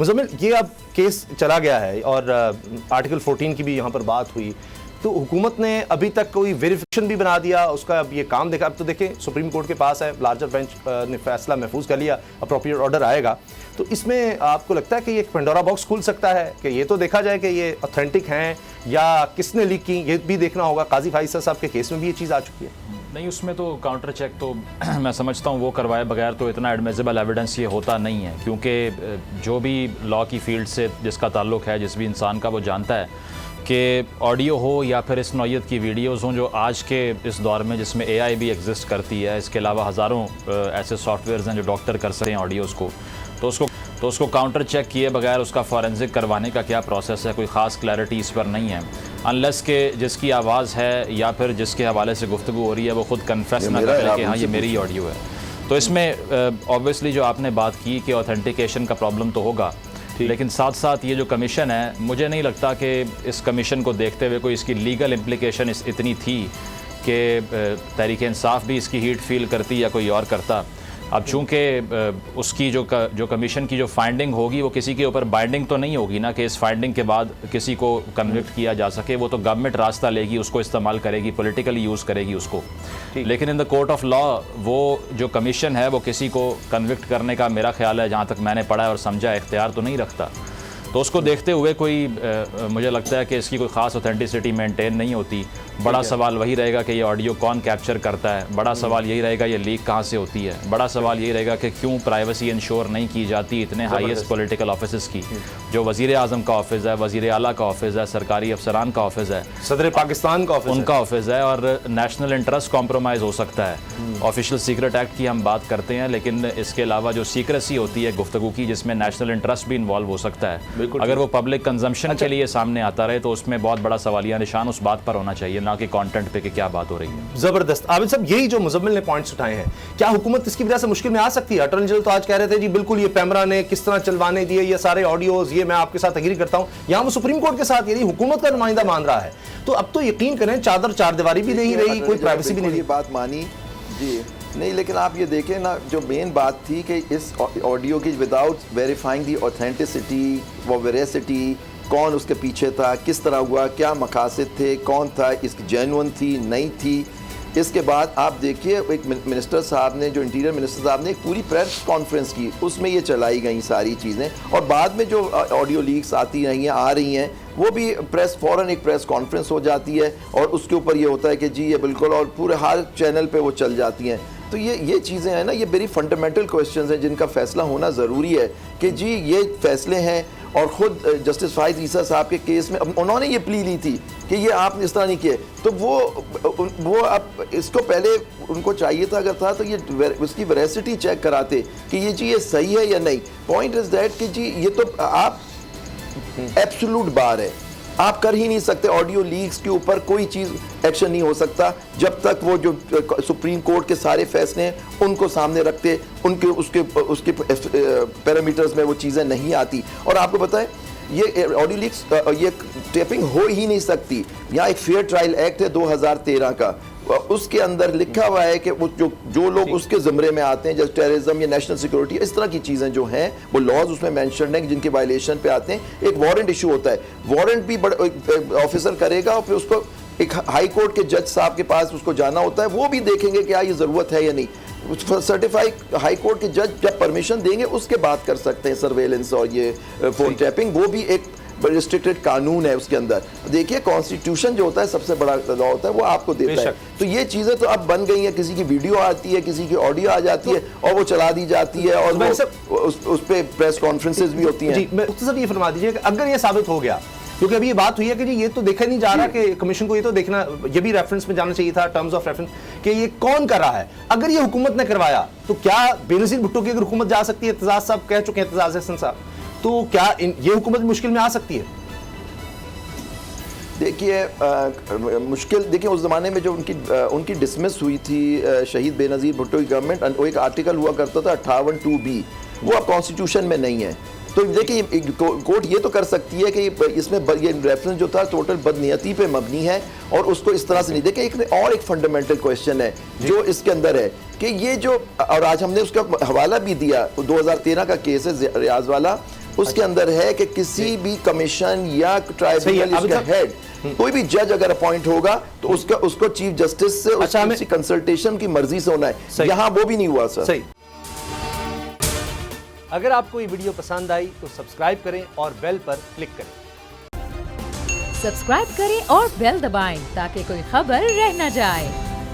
मुज़म्मिल, ये अब केस चला गया है और आर्टिकल 14 की भी यहाँ पर बात हुई, तो हुकूमत ने अभी तक कोई वेरिफिकेशन भी बना दिया उसका, अब ये काम देखा। अब तो देखें सुप्रीम कोर्ट के पास है, लार्जर बेंच ने फैसला महफूज कर लिया, अप्रोप्रिएट ऑर्डर आएगा, तो इसमें आपको लगता है कि ये एक पेंडोरा बॉक्स खुल सकता है कि ये तो देखा जाए कि ये ऑथेंटिक हैं या किसने लीक की, ये भी देखना होगा। काजी फाइसा साहब के केस में भी ये चीज़ आ चुकी है। नहीं, उसमें तो काउंटर चेक तो मैं समझता हूँ वो करवाए बगैर तो इतना एडमिसिबल एविडेंस ये होता नहीं है, क्योंकि जो भी लॉ की फील्ड से जिसका ताल्लुक है, जिस भी इंसान का, वो जानता है कि ऑडियो हो या फिर इस नौयत की वीडियोज़ हों जो आज के इस दौर में जिसमें AI भी एग्जिस्ट करती है, इसके अलावा हज़ारों ऐसे सॉफ्टवेयर्स हैं जो डॉक्टर कर सकते हैं ऑडियोज़ को, तो उसको काउंटर चेक किए बगैर उसका फॉरेंसिक करवाने का क्या प्रोसेस है, कोई ख़ास क्लैरिटी इस पर नहीं है, अनलेस के जिसकी आवाज़ है या फिर जिसके हवाले से गुफ्तगू हो रही है वो खुद कन्फेस ना कर ले कि हाँ ये मेरी ऑडियो है। तो इसमें ऑब्वियसली जो आपने बात की कि ऑथेंटिकेशन का प्रॉब्लम तो होगा, लेकिन साथ साथ ये जो कमीशन है, मुझे नहीं लगता कि इस कमीशन को देखते हुए कोई इसकी लीगल इम्प्लिकेशन इतनी थी कि तहरीक इंसाफ भी इसकी हीट फील करती या कोई और करता। अब चूँकि उसकी जो कमीशन की जो फाइंडिंग होगी वो किसी के ऊपर बाइंडिंग तो नहीं होगी ना कि इस फाइंडिंग के बाद किसी को कन्विक्ट किया जा सके, वो तो गवर्नमेंट रास्ता लेगी, उसको इस्तेमाल करेगी, पॉलिटिकली यूज़ करेगी उसको। लेकिन in the court of law वो जो कमीशन है वो किसी को कन्विक्ट करने का, मेरा ख्याल है जहाँ तक मैंने पढ़ा है और समझा, इख्तियार तो नहीं रखता। तो उसको देखते हुए कोई मुझे लगता है कि इसकी कोई ख़ास ऑथेंटिसिटी मेंटेन नहीं होती। बड़ा सवाल वही रहेगा कि ये ऑडियो कौन कैप्चर करता है, बड़ा सवाल यही रहेगा ये लीक कहाँ से होती है, बड़ा सवाल यही रहेगा कि क्यों प्राइवेसी इंश्योर नहीं की जाती इतने हाईएस्ट पॉलिटिकल ऑफिस की, जो वज़ीर आज़म का ऑफिस है, वज़ीर आला का ऑफिस है, सरकारी अफसरान का ऑफिस है, सदर पाकिस्तान का ऑफिस, उनका ऑफिस है, और नेशनल इंटरेस्ट कॉम्प्रोमाइज़ हो सकता है। ऑफिशियल सीक्रेट एक्ट की हम बात करते हैं, लेकिन इसके अलावा जो सीक्रेसी होती है गुफ्तगू की, जिसमें नेशनल इंटरेस्ट भी इन्वॉल्व हो सकता है, अगर वो पब्लिक कंजम्पशन के लिए सामने आता रहे तो उसमें बहुत बड़ा सवालिया निशान उस बात पर होना चाहिए, ना कि कंटेंट पे कि क्या बात हो रही है। जबरदस्त। आबिद साहब, यही जो मुज़म्मिल ने पॉइंट्स उठाए हैं, क्या हुकूमत इसकी वजह से मुश्किल में आ सकती है? अटॉर्नी जनरल तो आज कह रहे थे जी बिल्कुल ये पैमरा ने किस तरह चलवाने दिए ये सारे ऑडियोज, ये मैं आपके साथ एग्री करता हूं, यहां वो सुप्रीम कोर्ट के साथ यानी हुकूमत का नुमाइंदा मान रहा है, तो अब तो यकीन करें चादर चार दीवारी भी नहीं रही, कोई प्राइवेसी भी नहीं रही। बात मानी जी नहीं, लेकिन आप ये देखें ना, जो मेन बात थी कि इस ऑडियो की विदाउट वेरीफाइंग दी ऑथेंटिसिटी व वेरेसिटी, कौन उसके पीछे था, किस तरह हुआ, क्या मकासद थे, कौन था, इसकी जेन्युइन थी नहीं थी। इसके बाद आप देखिए एक मिनिस्टर साहब ने, जो इंटीरियर मिनिस्टर साहब ने एक पूरी प्रेस कॉन्फ्रेंस की, उसमें ये चलाई गई सारी चीज़ें, और बाद में जो ऑडियो लीक्स आती रही हैं, आ रही हैं, वो भी फ़ौरन एक प्रेस कॉन्फ्रेंस हो जाती है और उसके ऊपर ये होता है कि जी ये बिल्कुल, और पूरे हर चैनल पे वो चल जाती हैं। तो ये चीज़ें हैं ना, ये वेरी फंडामेंटल क्वेश्चंस हैं जिनका फ़ैसला होना ज़रूरी है कि जी ये फ़ैसले हैं। और ख़ुद जस्टिस फाइज ईसा साहब के केस में उन्होंने ये प्ली ली थी कि ये आपने इस तरह नहीं किए, तो वो अब इसको पहले उनको चाहिए था, अगर था तो ये उसकी वेरेसिटी चेक कराते कि ये जी ये सही है या नहीं। पॉइंट इज़ दैट कि जी ये तो आप एब्सोल्यूट बार है, आप कर ही नहीं सकते। ऑडियो लीक्स के ऊपर कोई चीज़ एक्शन नहीं हो सकता जब तक वो जो सुप्रीम कोर्ट के सारे फैसले हैं उनको सामने रखते, उसके पैरामीटर्स में वो चीज़ें नहीं आती। और आपको बताएं, ये ऑडियो लीक्स, ये टेपिंग हो ही नहीं सकती। यहाँ एक फेयर ट्रायल एक्ट है 2013 का, उसके अंदर लिखा हुआ है कि जो लोग उसके ज़मरे में आते हैं, जैसे टेररिज्म या नेशनल सिक्योरिटी, इस तरह की चीज़ें जो हैं वो लॉज उसमें मेंशन है जिनके वायलेशन पे आते हैं, एक वारंट इशू होता है। वारंट भी बड़ा ऑफिसर करेगा और फिर उसको एक हाई कोर्ट के जज साहब के पास उसको जाना होता है, वो भी देखेंगे कि क्या ये ज़रूरत है या नहीं। सर्टिफाइड हाई कोर्ट के जज जब परमिशन देंगे उसके बाद कर सकते हैं सर्वेलेंस और ये फोन टैपिंग, वो भी एक रिस्ट्रिक्टेड कानून है उसके अंदर। देखिए कॉन्स्टिट्यूशन जो होता है सबसे बड़ा लॉ होता है, वो आपको देता है। तो ये चीज़ें तो अब बन गई हैं, किसी की वीडियो आती है, किसी की ऑडियो आ जाती है और वो चला दी जाती है, और उस पर प्रेस कॉन्फ्रेंसेज भी होती हैं। मुख्तसर ये फरमा दीजिए कि अगर ये साबित हो गया, क्योंकि अभी ये बात हुई है कि जी ये तो देखा नहीं जा रहा कि कमीशन को ये तो देखना, ये भी रेफरेंस में जाना चाहिए था, टर्म्स ऑफ रेफरेंस, कि ये कौन कर रहा है। अगर ये हुकूमत ने करवाया तो क्या बेनज़ीर भुट्टो की अगर हुकूमत जा सकती है, एतजाज़ साहब कह चुके हैं, एतजाज़ हसन साहब, तो क्या ये हुकूमत मुश्किल में आ सकती है? देखिए मुश्किल, देखिए उस ज़माने में जो उनकी डिसमिस हुई थी शहीद बेनज़ीर भुट्टो की गवर्नमेंट, वो एक आर्टिकल हुआ करता था 58(2)B, वो अब कॉन्स्टिट्यूशन में नहीं है। तो देखिए कोर्ट ये तो कर सकती है कि इसमें ये रेफरेंस जो था टोटल बदनीयती पे मबनी है और उसको इस तरह से नहीं। देखिए एक फंडामेंटल क्वेश्चन है जो इसके अंदर है कि ये जो, और आज हमने उसका हवाला भी दिया, 2013 का केस है रियाज वाला, उसके अंदर है कि किसी भी कमीशन या सही है, ट्राइब्यूनल अब इसका तक- हेड कोई भी जज अगर अपॉइंट होगा तो उसको चीफ जस्टिस से अच्छा, हमें- उसकी कंसल्टेशन की मर्जी से होना है। सही। यहाँ वो भी नहीं हुआ सर। सही। अगर आपको ये वीडियो पसंद आई तो सब्सक्राइब करें और बेल पर क्लिक करें। सब्सक्राइब करें और बेल दबाएं ताकि कोई खबर रह न जाए।